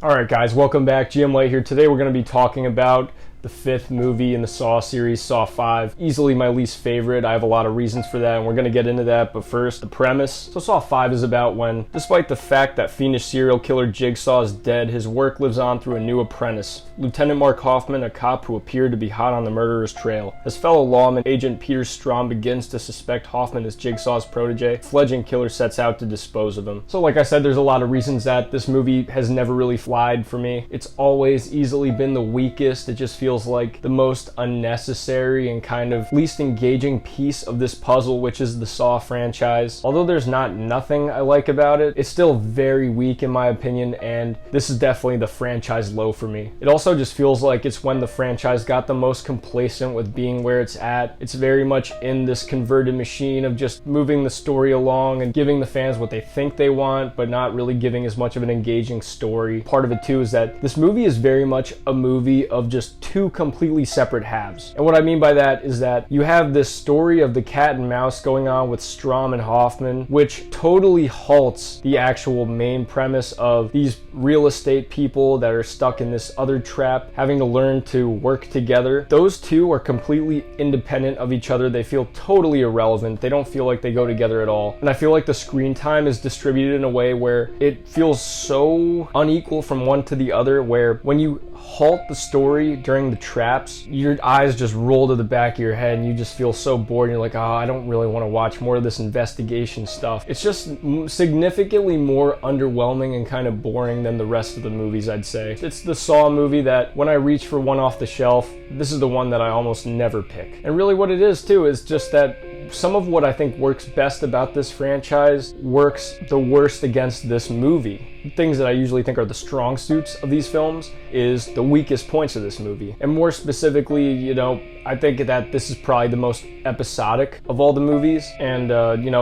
Alright guys, welcome back. GM Light here. Today we're going to be talking about the fifth movie in the Saw series, Saw 5. Easily my least favorite. I have a lot of reasons for that, and we're going to get into that. But first, the premise. So Saw 5 is about when, despite the fact that fiendish serial killer Jigsaw is dead, his work lives on through a new apprentice. Lieutenant Mark Hoffman, a cop who appeared to be hot on the murderer's trail. As fellow lawman Agent Peter Strahm begins to suspect Hoffman is Jigsaw's protege, the fledgling killer sets out to dispose of him. So like I said, there's a lot of reasons that this movie has never really flied for me. It's always easily been the weakest. It just feels like the most unnecessary and kind of least engaging piece of this puzzle, which is the Saw franchise. Although there's not nothing I like about it, it's still very weak in my opinion, and this is definitely the franchise low for me. It also just feels like it's when the franchise got the most complacent with being where it's at. It's very much in this converted machine of just moving the story along and giving the fans what they think they want, but not really giving as much of an engaging story. Part of it too is that this movie is very much a movie of just two completely separate halves. And what I mean by that is that you have this story of the cat and mouse going on with Strahm and Hoffman, which totally halts the actual main premise of these real estate people that are stuck in this other trap having to learn to work together. Those two are completely independent of each other. They feel totally irrelevant. They don't feel like they go together at all. And I feel like the screen time is distributed in a way where it feels so unequal from one to the other, where when you halt the story during the traps, your eyes just roll to the back of your head and you just feel so bored and you're like, oh, I don't really want to watch more of this investigation stuff. It's just significantly more underwhelming and kind of boring than the rest of the movies, I'd say. It's the Saw movie that when I reach for one off the shelf, this is the one that I almost never pick. And really what it is too is just that some of what I think works best about this franchise works the worst against this movie. Things that I usually think are the strong suits of these films is the weakest points of this movie. And more specifically, I think that this is probably the most episodic of all the movies. And,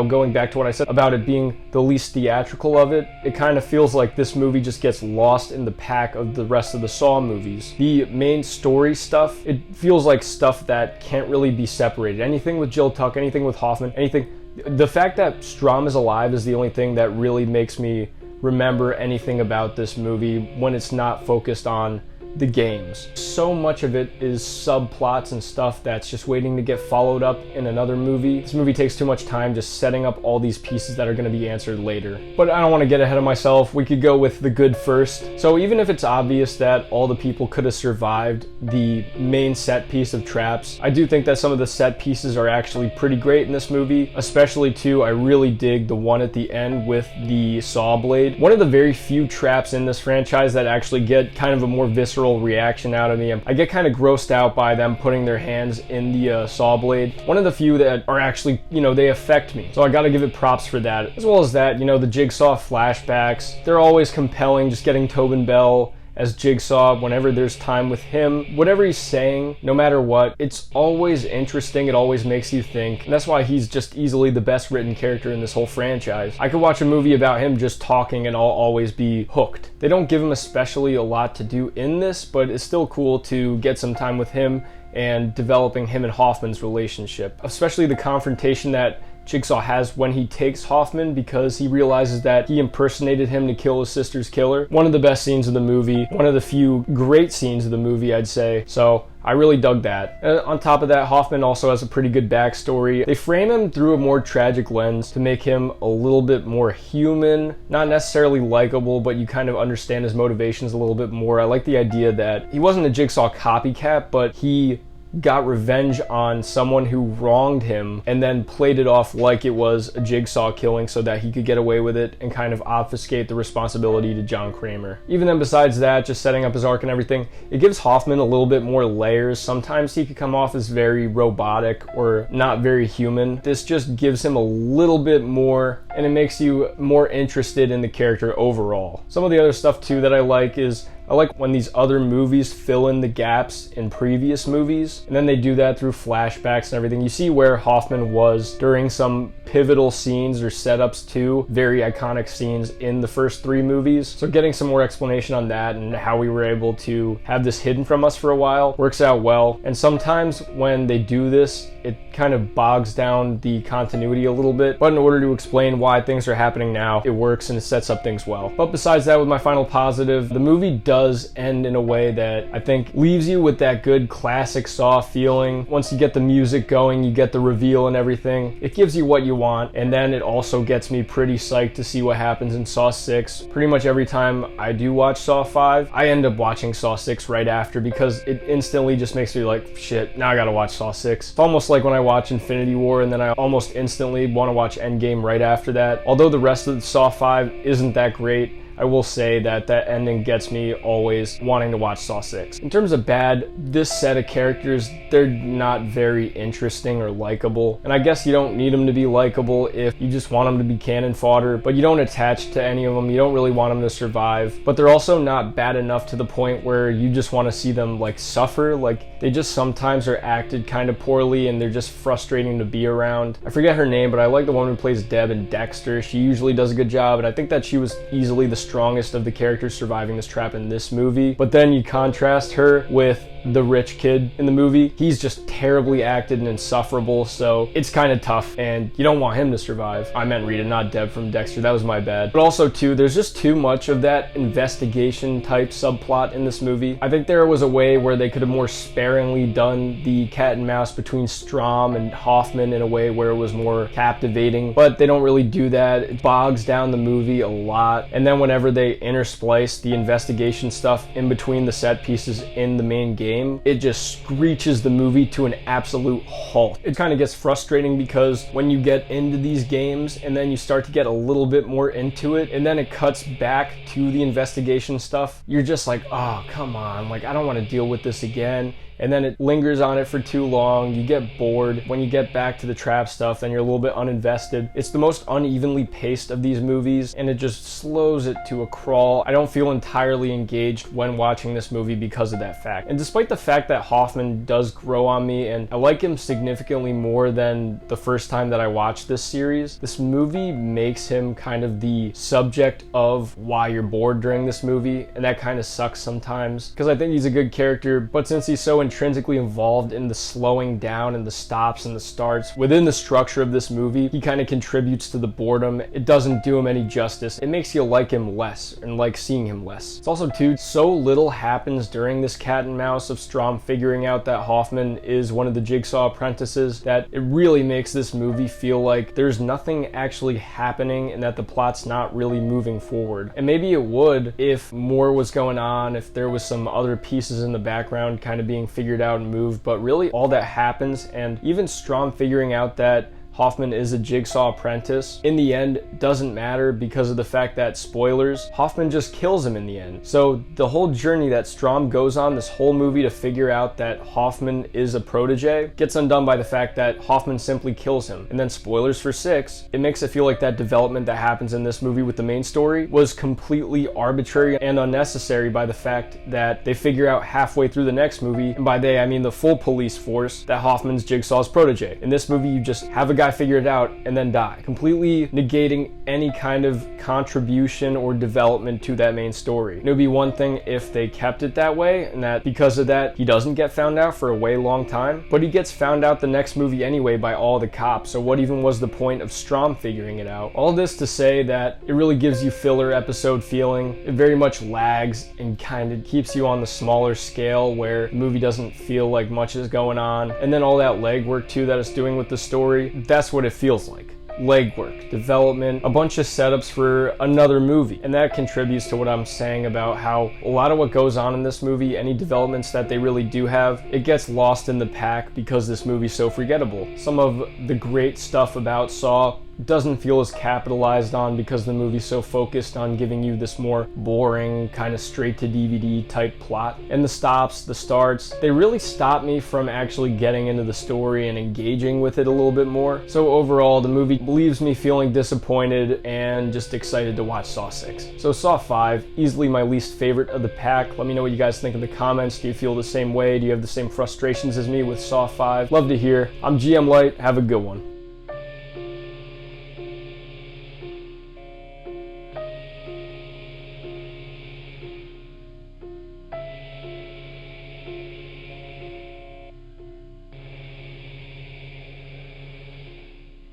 going back to what I said about it being the least theatrical of it, it kind of feels like this movie just gets lost in the pack of the rest of the Saw movies. The main story stuff, it feels like stuff that can't really be separated. Anything with Jill Tuck, anything with Hoffman, anything. The fact that Strahm is alive is the only thing that really makes me remember anything about this movie when it's not focused on the games. So much of it is subplots and stuff that's just waiting to get followed up in another movie. This movie takes too much time just setting up all these pieces that are going to be answered later. But I don't want to get ahead of myself. We could go with the good first. So even if it's obvious that all the people could have survived the main set piece of traps, I do think that some of the set pieces are actually pretty great in this movie. Especially too, I really dig the one at the end with the saw blade. One of the very few traps in this franchise that actually get kind of a more visceral reaction out of me. I get kind of grossed out by them putting their hands in the saw blade. One of the few that are actually, they affect me. So I gotta give it props for that. As well as that, the Jigsaw flashbacks, they're always compelling. Just getting Tobin Bell as Jigsaw whenever there's time with him. Whatever he's saying, no matter what, it's always interesting. It always makes you think. And that's why he's just easily the best written character in this whole franchise. I could watch a movie about him just talking and I'll always be hooked. They don't give him especially a lot to do in this, but it's still cool to get some time with him and developing him and Hoffman's relationship. Especially the confrontation that Jigsaw has when he takes Hoffman because he realizes that he impersonated him to kill his sister's killer. One of the best scenes of the movie, one of the few great scenes of the movie, I'd say. So I really dug that. On top of that, Hoffman also has a pretty good backstory. They frame him through a more tragic lens to make him a little bit more human, not necessarily likable, but you kind of understand his motivations a little bit more. I like the idea that he wasn't a Jigsaw copycat, but he got revenge on someone who wronged him and then played it off like it was a Jigsaw killing so that he could get away with it and kind of obfuscate the responsibility to John Kramer. Even then, besides that, just setting up his arc and everything, it gives Hoffman a little bit more layers. Sometimes he could come off as very robotic or not very human. This just gives him a little bit more, and it makes you more interested in the character overall. Some of the other stuff too that I like is I like when these other movies fill in the gaps in previous movies, and then they do that through flashbacks and everything. You see where Hoffman was during some pivotal scenes or setups to very iconic scenes in the first 3 movies. So getting some more explanation on that and how we were able to have this hidden from us for a while works out well. And sometimes when they do this, it kind of bogs down the continuity a little bit, but in order to explain why things are happening now, it works and it sets up things well. But besides that, with my final positive, the movie does end in a way that I think leaves you with that good classic Saw feeling. Once you get the music going, you get the reveal and everything, it gives you what you want, and then it also gets me pretty psyched to see what happens in Saw 6. Pretty much every time I do watch Saw 5, I end up watching Saw 6 right after, because it instantly just makes me like, shit, now I gotta watch Saw 6. It's almost like when I watch Infinity War and then I almost instantly want to watch Endgame right after that. Although the rest of Saw 5 isn't that great, I will say that that ending gets me always wanting to watch Saw 6. In terms of bad, this set of characters, they're not very interesting or likable. And I guess you don't need them to be likable if you just want them to be cannon fodder, but you don't attach to any of them. You don't really want them to survive. But they're also not bad enough to the point where you just want to see them like suffer. Like, they just sometimes are acted kind of poorly and they're just frustrating to be around. I forget her name, but I like the one who plays Deb in Dexter. She usually does a good job, and I think that she was easily the strongest of the characters surviving this trap in this movie. But then you contrast her with the rich kid in the movie. He's just terribly acted and insufferable, so it's kind of tough, and you don't want him to survive. I meant Rita, not Deb from Dexter. That was my bad. But also too, there's just too much of that investigation type subplot in this movie. I think there was a way where they could have more sparingly done the cat and mouse between Strom and Hoffman in a way where it was more captivating, but they don't really do that. It bogs down the movie a lot, and then whenever they intersplice the investigation stuff in between the set pieces in the main game, it just screeches the movie to an absolute halt. It kind of gets frustrating because when you get into these games and then you start to get a little bit more into it and then it cuts back to the investigation stuff, you're just like, oh, come on, like, I don't want to deal with this again. And then it lingers on it for too long. You get bored. When you get back to the trap stuff, then you're a little bit uninvested. It's the most unevenly paced of these movies, and it just slows it to a crawl. I don't feel entirely engaged when watching this movie because of that fact. And despite the fact that Hoffman does grow on me, and I like him significantly more than the first time that I watched this series, this movie makes him kind of the subject of why you're bored during this movie, and that kind of sucks sometimes, because I think he's a good character, but since he's so intrinsically involved in the slowing down and the stops and the starts within the structure of this movie, he kind of contributes to the boredom. It doesn't do him any justice. It makes you like him less and like seeing him less. It's also too, so little happens during this cat and mouse of Strom figuring out that Hoffman is one of the Jigsaw apprentices that it really makes this movie feel like there's nothing actually happening and that the plot's not really moving forward. And maybe it would if more was going on, if there was some other pieces in the background kind of being figured out and moved, but really all that happens, and even Strom figuring out that Hoffman is a Jigsaw apprentice, in the end doesn't matter because of the fact that, spoilers, Hoffman just kills him in the end. So the whole journey that Strom goes on this whole movie to figure out that Hoffman is a protege gets undone by the fact that Hoffman simply kills him. And then, spoilers for 6, it makes it feel like that development that happens in this movie with the main story was completely arbitrary and unnecessary by the fact that they figure out halfway through the next movie, and by they I mean the full police force, that Hoffman's Jigsaw's protege. In this movie, you just have a guy figure it out and then die, completely negating any kind of contribution or development to that main story. It would be one thing if they kept it that way, and that because of that he doesn't get found out for a way long time, but he gets found out the next movie anyway by all the cops, so what even was the point of Strom figuring it out? All this to say that it really gives you filler episode feeling. It very much lags and kind of keeps you on the smaller scale where the movie doesn't feel like much is going on, and then all that legwork too that it's doing with the story, that's what it feels like. Legwork, development, a bunch of setups for another movie. And that contributes to what I'm saying about how a lot of what goes on in this movie, any developments that they really do have, it gets lost in the pack because this movie's so forgettable. Some of the great stuff about Saw doesn't feel as capitalized on because the movie's so focused on giving you this more boring, kind of straight to DVD type plot. And the stops, the starts, they really stop me from actually getting into the story and engaging with it a little bit more. So overall, the movie leaves me feeling disappointed and just excited to watch Saw 6. So Saw 5, easily my least favorite of the pack. Let me know what you guys think in the comments. Do you feel the same way? Do you have the same frustrations as me with Saw 5? Love to hear. I'm GM Light. Have a good one.